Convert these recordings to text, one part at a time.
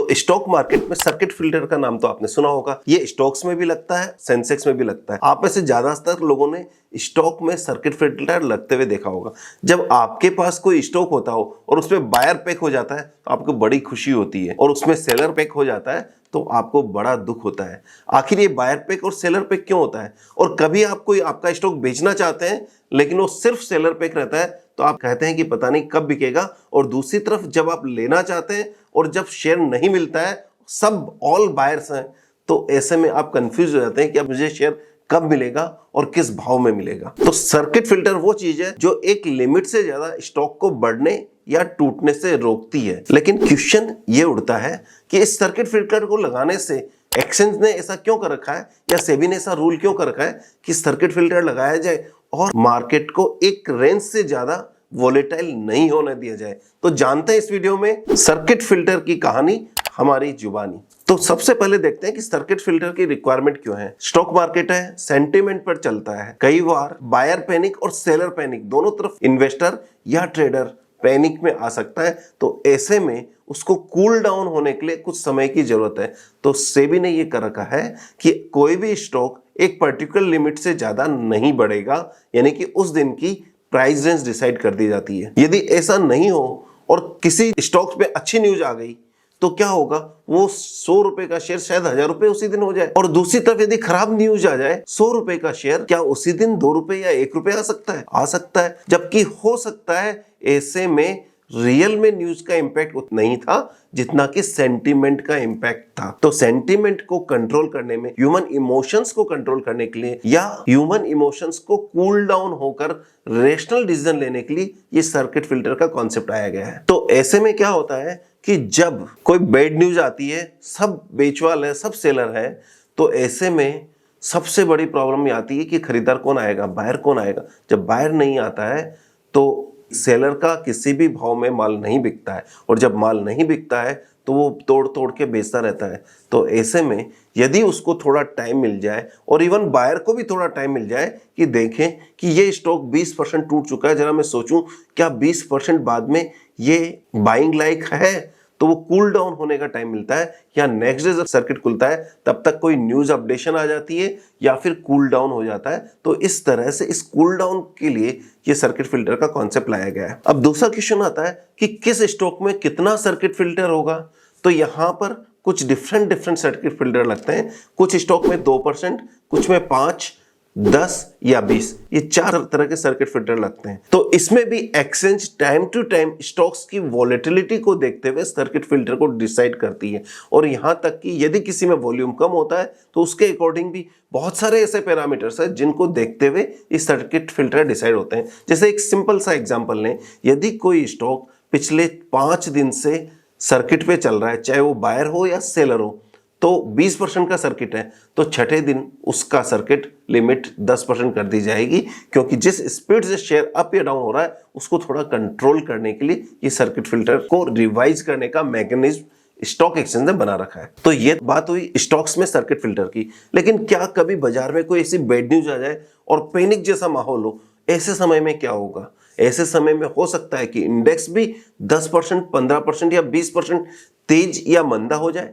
तो stock market में circuit filter का नाम तो आपने सुना होगा। ये स्टॉक्स में भी लगता है, सेंसेक्स में भी लगता है। आप में से ज्यादातर लोगों ने स्टॉक में सर्किट फिल्टर लगते हुए देखा होगा। जब आपके पास कोई स्टॉक होता हो और उसमें बायर पैक हो जाता है तो आपको बड़ी खुशी होती है, और उसमें सेलर पैक हो जाता है तो आपको बड़ा दुख होता है। आखिर ये बायर पैक और सेलर पैक क्यों होता है? और कभी आप कोई आपका स्टॉक बेचना चाहते हैं लेकिन वो सिर्फ सेलर पैक रहता है तो आप कहते हैं कि पता नहीं कब बिकेगा, और दूसरी तरफ जब आप लेना चाहते हैं और जब शेयर नहीं मिलता है, सब ऑल बायर्स हैं, तो ऐसे में आप कंफ्यूज हो जाते हैं कि अब मुझे शेयर कब मिलेगा और किस भाव में मिलेगा। तो सर्किट फिल्टर वो चीज है जो एक लिमिट से ज्यादा स्टॉक को बढ़ने या टूटने से रोकती है। लेकिन क्वेश्चन ये उठता है कि इस सर्किट फिल्टर को लगाने से एक्सचेंज ने ऐसा क्यों कर रखा है या सेबी ने ऐसा रूल क्यों कर रखा है कि सर्किट फिल्टर लगाया जाए और मार्केट को एक रेंज से ज्यादा वोलेटाइल नहीं होने दिया जाए। तो जानते हैं इस वीडियो में सर्किट फिल्टर की कहानी हमारी जुबानी। तो सबसे पहले देखते हैं कि सर्किट फिल्टर की रिक्वायरमेंट क्यों है। स्टॉक मार्केट है, सेंटीमेंट पर चलता है। कई बार बायर पैनिक और सेलर पैनिक दोनों तरफ इन्वेस्टर या ट्रेडर पैनिक में आ सकता है, तो ऐसे में उसको कूल डाउन होने के लिए कुछ समय की जरूरत है। तो सेबी ने ये कर रखा है कि कोई भी स्टॉक एक पर्टिकुलर लिमिट से ज्यादा नहीं बढ़ेगा, यानी कि उस दिन की प्राइस रेंज डिसाइड कर दी जाती है। यदि ऐसा नहीं हो और किसी स्टॉक्स पे अच्छी न्यूज आ गई तो क्या होगा, वो 100 रुपए का शेयर शायद 1000 रुपए उसी दिन हो जाए। और दूसरी तरफ यदि खराब न्यूज आ जाए, 100 रुपए का शेयर क्या उसी दिन 2 रुपए या 1 रुपए आ सकता है? आ सकता है, जबकि हो सकता है। ऐसे में रियल में न्यूज का इंपैक्ट उतना नहीं था जितना कि सेंटीमेंट का इंपैक्ट था। तो सेंटीमेंट को कंट्रोल करने में, ह्यूमन इमोशंस को कंट्रोल करने के लिए या ह्यूमन इमोशंस को कूल डाउन होकर रेशनल डिसीजन लेने के लिए ये सर्किट फिल्टर का कॉन्सेप्ट आया गया है। तो ऐसे में क्या होता है कि जब कोई बैड न्यूज आती है, सब बेचवाल है, सब सेलर है, तो ऐसे में सबसे बड़ी प्रॉब्लम ये आती है कि खरीदार कौन आएगा, बायर कौन आएगा। जब बायर नहीं आता है तो सेलर का किसी भी भाव में माल नहीं बिकता है, और जब माल नहीं बिकता है तो वो तोड़ तोड़ के बेचता रहता है। तो ऐसे में यदि उसको थोड़ा टाइम मिल जाए और इवन बायर को भी थोड़ा टाइम मिल जाए कि देखें कि ये स्टॉक 20% टूट चुका है, जरा मैं सोचूं क्या 20% बाद में ये बाइंग लाइक है, तो वो कूल डाउन होने का टाइम मिलता है। या नेक्स्ट डे जब सर्किट खुलता है तब तक कोई न्यूज अपडेशन आ जाती है या फिर कूल डाउन हो जाता है। तो इस तरह से इस कूल डाउन के लिए ये सर्किट फिल्टर का कॉन्सेप्ट लाया गया है। अब दूसरा क्वेश्चन आता है कि किस स्टॉक में कितना सर्किट फिल्टर होगा। तो यहाँ पर कुछ डिफरेंट सर्किट फिल्टर लगते हैं। कुछ स्टॉक में 2%, कुछ में 5, 10 या 20, ये 4 तरह के सर्किट फिल्टर लगते हैं। तो इसमें भी exchange time to time stocks की वॉलेटिलिटी को देखते हुए सर्किट फिल्टर को डिसाइड करती है। और यहां तक कि यदि किसी में वॉल्यूम कम होता है तो उसके अकॉर्डिंग भी बहुत सारे ऐसे पैरामीटर्स हैं जिनको देखते हुए इस सर्किट फिल्टर डिसाइड होते हैं। जैसे एक सिंपल सा एग्जांपल लें, यदि कोई स्टॉक पिछले 5 दिन से सर्किट पे चल रहा है, चाहे वो बायर हो या सेलर हो, तो 20% का सर्किट है, तो छठे दिन उसका सर्किट लिमिट 10% कर दी जाएगी, क्योंकि जिस स्पीड से शेयर अप या डाउन हो रहा है उसको थोड़ा कंट्रोल करने के लिए ये सर्किट फिल्टर को रिवाइज करने का मैकेनिज्म स्टॉक एक्सचेंज ने बना रखा है। तो ये बात हुई स्टॉक्स में सर्किट फिल्टर की। लेकिन क्या कभी बाजार में कोई ऐसी बैड न्यूज आ जाए और पैनिक जैसा माहौल हो, ऐसे समय में क्या होगा? ऐसे समय में हो सकता है कि इंडेक्स भी 10%, 15% या 20% तेज या मंदा हो जाए,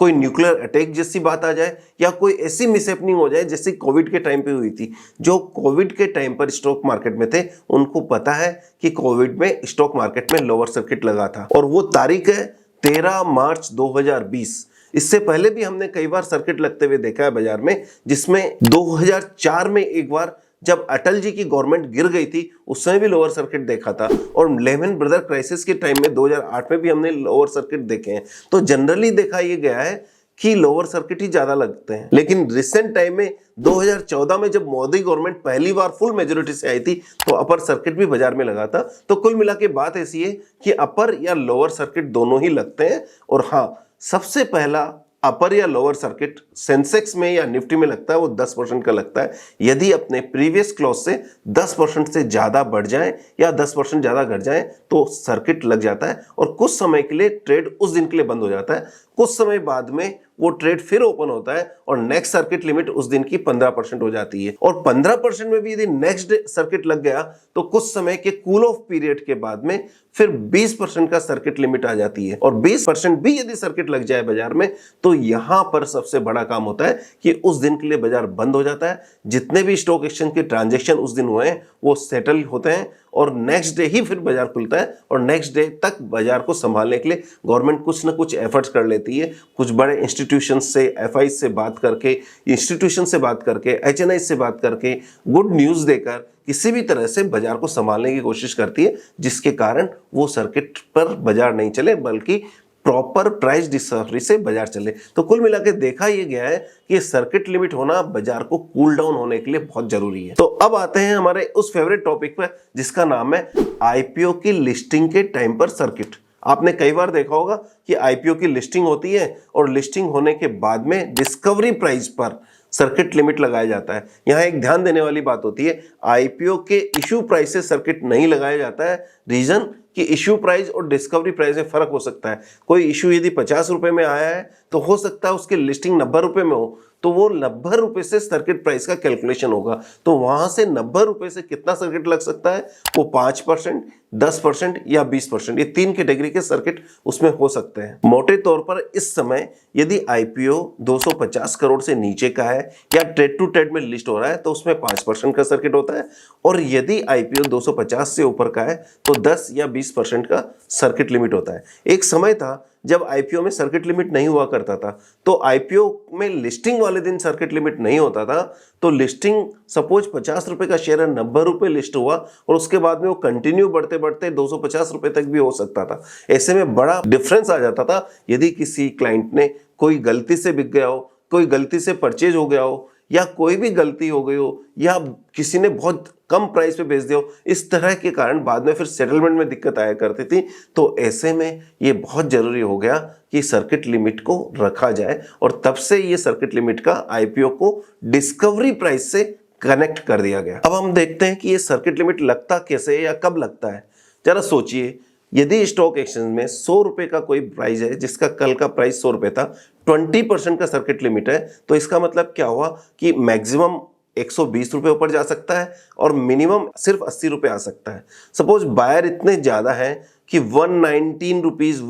कोई न्यूक्लियर अटैक जैसी बात आ जाए, या कोई ऐसी मिसहैपनिंग हो जाए जैसे कोविड के टाइम पे हुई थी। जो कोविड के टाइम पर स्टॉक मार्केट में थे उनको पता है कि कोविड में स्टॉक मार्केट में लोअर सर्किट लगा था, और वो तारीख है 13 मार्च 2020। इससे पहले भी हमने कई बार सर्किट लगते हुए देखा है बाजार में, जिसमें 2004 में एक बार जब अटल जी की गवर्नमेंट गिर गई थी उस समय भी लोअर सर्किट देखा था, और लेमन ब्रदर क्राइसिस के टाइम में 2008 में भी हमने लोअर सर्किट देखे हैं। तो जनरली देखा ये गया है कि लोअर सर्किट ही ज्यादा लगते हैं। लेकिन रिसेंट टाइम में 2014 में जब मोदी गवर्नमेंट पहली बार फुल मेजोरिटी से आई थी तो अपर सर्किट भी बाजार में लगा था। तो कुल मिला के बात ऐसी है कि अपर या लोअर सर्किट दोनों ही लगते हैं। और हाँ, सबसे पहला अपर या लोअर सर्किट सेंसेक्स में या निफ्टी में लगता है, वो 10% का लगता है। यदि अपने प्रीवियस क्लोज से 10% से ज्यादा बढ़ जाए या 10% ज्यादा घट जाए तो सर्किट लग जाता है, और कुछ समय के लिए ट्रेड उस दिन के लिए बंद हो जाता है। कुछ समय बाद में वो ट्रेड फिर ओपन होता है और नेक्स्ट सर्किट लिमिट उस दिन की 15% हो जाती है। और 15% में भी यदि नेक्स्ट डे सर्किट लग गया तो कुछ समय के कूल ऑफ पीरियड के बाद में फिर 20% का सर्किट लिमिट आ जाती है। और 20% भी यदि सर्किट लग जाए बाजार में तो यहां पर सबसे बड़ा काम होता है कि उस दिन के लिए बाजार बंद हो जाता है। जितने भी स्टॉक एक्सचेंज के ट्रांजैक्शन उस दिन हुए हैं वो सेटल होते हैं और नेक्स्ट डे ही फिर बाजार खुलता है। और नेक्स्ट डे तक बाजार को संभालने के लिए गवर्नमेंट कुछ ना कुछ एफर्ट्स कर लेती है। कुछ बड़े इंस्टीट्यूशन से, एफआई से बात करके, इंस्टीट्यूशन से बात करके, एचएनआई से बात करके, गुड न्यूज देकर किसी भी तरह से बाजार को संभालने की कोशिश करती है, जिसके कारण वो सर्किट पर बाजार नहीं चले बल्कि प्रॉपर प्राइस डिस्कवरी से बाजार चले। तो कुल मिला के देखा यह गया है कि सर्किट लिमिट होना बाजार को कूल डाउन होने के लिए बहुत जरूरी है। तो अब आते हैं हमारे उस फेवरेट टॉपिक पर जिसका नाम है आईपीओ की लिस्टिंग के टाइम पर सर्किट। आपने कई बार देखा होगा कि आईपीओ की लिस्टिंग होती है और लिस्टिंग होने के बाद में डिस्कवरी प्राइस पर सर्किट लिमिट लगाया जाता है। यहां एक ध्यान देने वाली बात होती है, आईपीओ के इश्यू प्राइस से सर्किट नहीं लगाया जाता है। रीजन कि इश्यू प्राइस और डिस्कवरी प्राइस में फर्क हो सकता है। कोई इश्यू यदि 50 रुपए में आया है तो हो सकता है उसकी लिस्टिंग 90 रुपए में हो, तो वो 90 रुपए से सर्किट प्राइस का कैलकुलेशन होगा। तो वहां से 90 रुपए से कितना सर्किट लग सकता है, वो 5%, 10% या 20%, ये 3 कैटेगरी के सर्किट उसमें हो सकते हैं। मोटे तौर पर इस समय यदि आईपीओ 250 करोड़ से नीचे का है या ट्रेड टू ट्रेड में लिस्ट हो रहा है तो उसमें 5% का सर्किट होता है। और यदि आईपीओ 250 से ऊपर का है तो 10 या 20% का सर्किट लिमिट होता है। एक समय था जब आईपीओ में सर्किट लिमिट नहीं हुआ करता था, तो आईपीओ में लिस्टिंग वाले दिन सर्किट लिमिट नहीं होता था। तो लिस्टिंग सपोज 50 रुपए का शेयर है, 90 रुपए लिस्ट हुआ और उसके बाद में वो कंटिन्यू बढ़ते बढ़ते 250 रुपए तक भी हो सकता था। ऐसे में बड़ा डिफरेंस आ जाता था यदि किसी क्लाइंट ने कोई गलती से बिक गया हो, कोई गलती से परचेज हो गया हो, या कोई भी गलती हो गई हो, या किसी ने बहुत कम प्राइस पे बेच दिया हो, इस तरह के कारण बाद में फिर सेटलमेंट में दिक्कत आया करती थी। तो ऐसे में ये बहुत जरूरी हो गया कि सर्किट लिमिट को रखा जाए और तब से ये सर्किट लिमिट का आईपीओ को डिस्कवरी प्राइस से कनेक्ट कर दिया गया। अब हम देखते हैं कि ये सर्किट लिमिट लगता कैसे या कब लगता है। जरा सोचिए, यदि स्टॉक एक्सचेंज में 100 रुपए का कोई प्राइस है जिसका कल का प्राइस 100 रुपए था, 20% का सर्किट लिमिट है, तो इसका मतलब क्या हुआ कि मैक्सिमम 120 रुपए ऊपर जा सकता है और मिनिमम सिर्फ 80 रुपए आ सकता है। सपोज बायर इतने ज्यादा है कि 119 रुपीज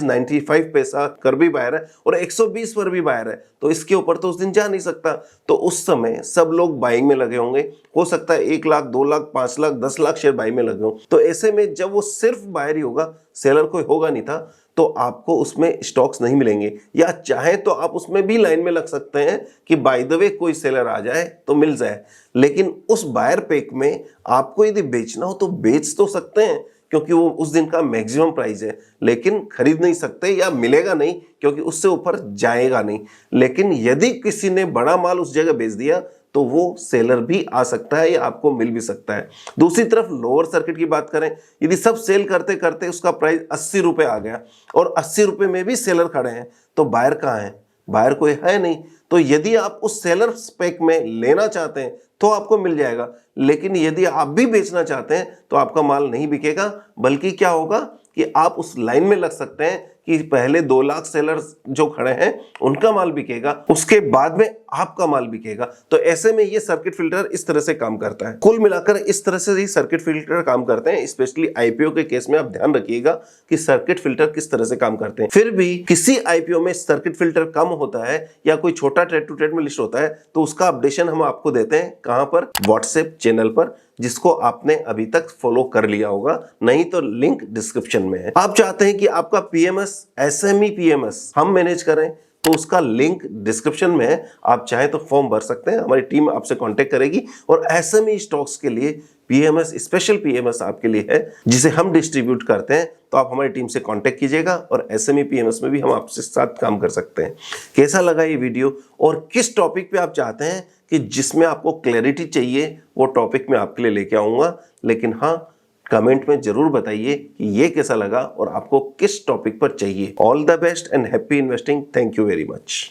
95 पैसा कर भी बायर है और 120 पर भी बायर है, तो इसके ऊपर तो उस दिन जा नहीं सकता। तो उस समय सब लोग बाइंग में लगे होंगे। हो सकता है 1 लाख, 2 लाख, 5 लाख, 10 लाख शेयर बाइंग में लगे हों। तो ऐसे में जब वो सिर्फ बायर ही होगा, सेलर कोई होगा नहीं था, तो आपको उसमें स्टॉक्स नहीं मिलेंगे। या चाहे तो आप उसमें भी लाइन में लग सकते हैं कि बाय द वे कोई सेलर आ जाए तो मिल जाए, लेकिन उस बायर पैक में आपको यदि बेचना हो तो बेच तो सकते हैं क्योंकि वो उस दिन का मैक्सिमम प्राइस है, लेकिन खरीद नहीं सकते या मिलेगा नहीं क्योंकि उससे ऊपर जाएगा नहीं। लेकिन यदि किसी ने बड़ा माल उस जगह बेच दिया तो वो सेलर भी आ सकता है या आपको मिल भी सकता है। दूसरी तरफ लोअर सर्किट की बात करें, यदि सब सेल करते करते उसका प्राइस 80 रुपए आ गया और 80 रुपए में भी सेलर खड़े हैं, तो बायर कहाँ है? बायर कोई है नहीं। तो यदि आप उस सेलर स्पेक में लेना चाहते हैं तो आपको मिल जाएगा, लेकिन यदि आप भी बेचना चाहते हैं तो आपका माल नहीं बिकेगा, बल्कि क्या होगा कि आप उस लाइन में लग सकते हैं कि पहले 2 लाख सेलर्स जो खड़े हैं उनका माल बिकेगा, उसके बाद में आपका माल बिकेगा। तो ऐसे में ये सर्किट फिल्टर इस तरह से काम करता है। कुल मिलाकर इस तरह से ही सर्किट फिल्टर काम करते हैं। स्पेशली आईपीओ के केस में आप ध्यान रखिएगा कि सर्किट फिल्टर किस तरह से काम करते हैं। फिर भी किसी आईपीओ में सर्किट फिल्टर कम होता है या कोई छोटा ट्रेड टू ट्रेड में लिस्ट होता है तो उसका अपडेशन हम आपको देते हैं। कहां पर? व्हाट्सएप चैनल पर, जिसको आपने अभी तक फॉलो कर लिया होगा, नहीं तो लिंक डिस्क्रिप्शन में है। आप चाहते हैं कि आपका पीएमएस, एसएमई पीएमएस हम मैनेज करें तो उसका लिंक डिस्क्रिप्शन में है। आप चाहे तो फॉर्म भर सकते हैं, हमारी टीम आपसे कांटेक्ट करेगी। और एसएमई स्टॉक्स के लिए पीएमएस, स्पेशल पीएमएस आपके लिए है जिसे हम डिस्ट्रीब्यूट करते हैं, तो आप हमारी टीम से कांटेक्ट कीजिएगा और एसएमई पीएमएस में भी हम आपसे साथ काम कर सकते हैं। कैसा लगा ये वीडियो और किस टॉपिक पे आप चाहते हैं कि जिसमें आपको क्लैरिटी चाहिए, वो टॉपिक मैं आपके लिए लेके आऊंगा। लेकिन हाँ, कमेंट में जरूर बताइए कि ये कैसा लगा और आपको किस टॉपिक पर चाहिए। All the best and happy investing. Thank you very much.